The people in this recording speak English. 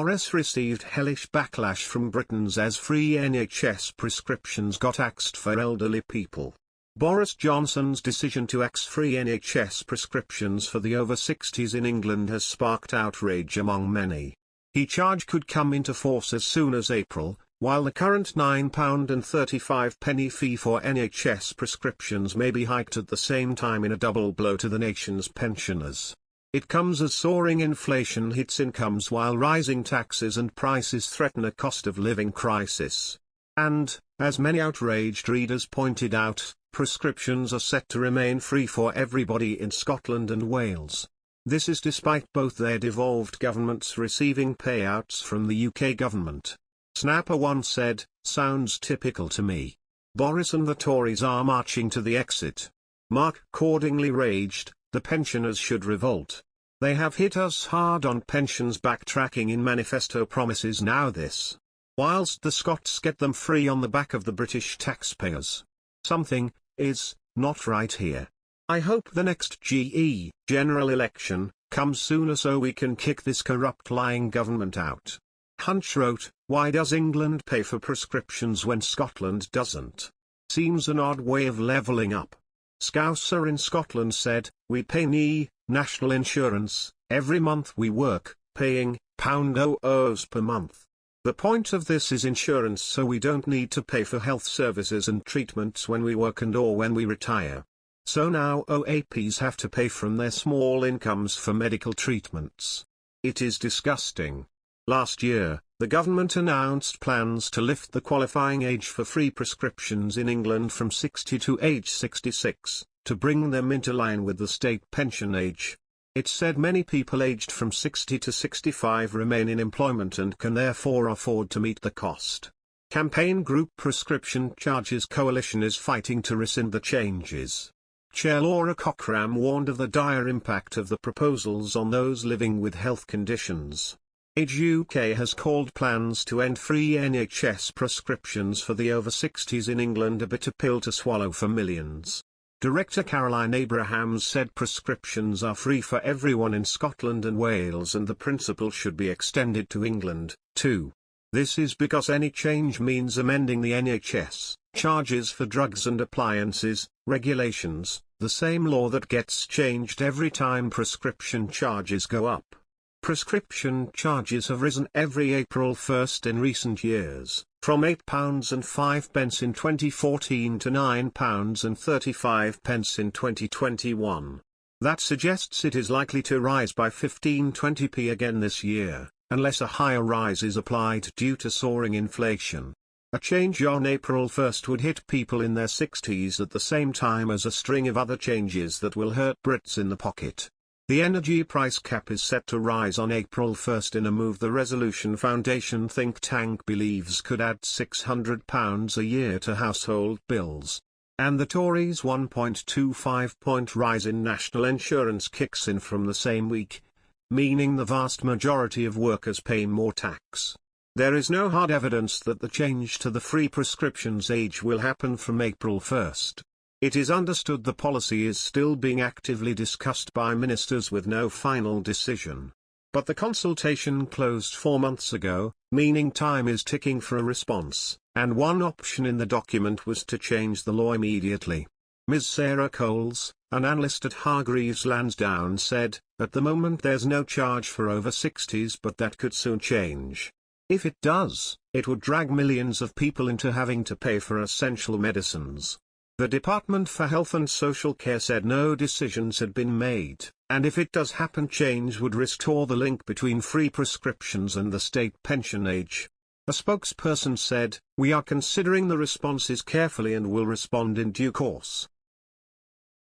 Boris received hellish backlash from Britons as free NHS prescriptions got axed for elderly people. Boris Johnson's decision to axe free NHS prescriptions for the over 60s in England has sparked outrage among many. The charge could come into force as soon as April, while the current £9.35 fee for NHS prescriptions may be hiked at the same time in a double blow to the nation's pensioners. It comes as soaring inflation hits incomes while rising taxes and prices threaten a cost of living crisis. And, as many outraged readers pointed out, prescriptions are set to remain free for everybody in Scotland and Wales. This is despite both their devolved governments receiving payouts from the UK government. Snapper once said, "Sounds typical to me. Boris and the Tories are marching to the exit." Mark accordingly raged, "The pensioners should revolt. They have hit us hard on pensions, backtracking in manifesto promises now this. Whilst the Scots get them free on the back of the British taxpayers. Something is not right here. I hope the next general election comes sooner so we can kick this corrupt lying government out." Hunch wrote, "Why does England pay for prescriptions when Scotland doesn't? Seems an odd way of levelling up." Scouser in Scotland said, "We pay national insurance, every month we work, paying £0.00 per month. The point of this is insurance so we don't need to pay for health services and treatments when we work and or when we retire. So now OAPs have to pay from their small incomes for medical treatments. It is disgusting." Last year, the government announced plans to lift the qualifying age for free prescriptions in England from 60 to age 66, to bring them into line with the state pension age. It said many people aged from 60 to 65 remain in employment and can therefore afford to meet the cost. Campaign group Prescription Charges Coalition is fighting to rescind the changes. Chair Laura Cockram warned of the dire impact of the proposals on those living with health conditions. Age UK has called plans to end free NHS prescriptions for the over 60s in England a bitter pill to swallow for millions. Director Caroline Abrahams said prescriptions are free for everyone in Scotland and Wales and the principle should be extended to England, too. This is because any change means amending the NHS, charges for drugs and appliances, regulations, the same law that gets changed every time prescription charges go up. Prescription charges have risen every April 1 in recent years, from £8.05 in 2014 to £9.35 in 2021. That suggests it is likely to rise by 15–20p again this year, unless a higher rise is applied due to soaring inflation. A change on April 1 would hit people in their 60s at the same time as a string of other changes that will hurt Brits in the pocket. The energy price cap is set to rise on April 1 in a move the Resolution Foundation think tank believes could add £600 a year to household bills. And the Tories' 1.25-point rise in national insurance kicks in from the same week, meaning the vast majority of workers pay more tax. There is no hard evidence that the change to the free prescriptions age will happen from April 1. It is understood the policy is still being actively discussed by ministers with no final decision. But the consultation closed 4 months ago, meaning time is ticking for a response, and one option in the document was to change the law immediately. Ms. Sarah Coles, an analyst at Hargreaves Lansdown said, "At the moment there's no charge for over 60s but that could soon change. If it does, it would drag millions of people into having to pay for essential medicines." The Department for Health and Social Care said no decisions had been made, and if it does happen change would restore the link between free prescriptions and the state pension age. A spokesperson said, "We are considering the responses carefully and will respond in due course."